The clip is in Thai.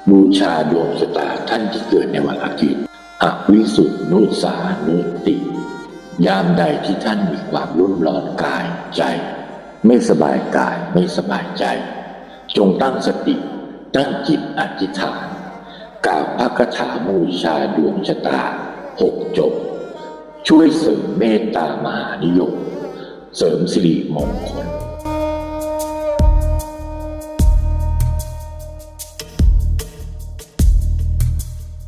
บูชาดวงชะตาท่านที่เกิดในวันอาทิตย์อวิสุทธินุสานุติยามใดที่ท่านมีความรุ่มร้อนกายใจไม่สบายกายไม่สบายใจจงตั้งสติตั้งจิตอธิษฐานกล่าวพระคาถาบูชาดวงชะตา6 จบช่วยเสริมเมตตามหานิยมเสริมสิริมงคล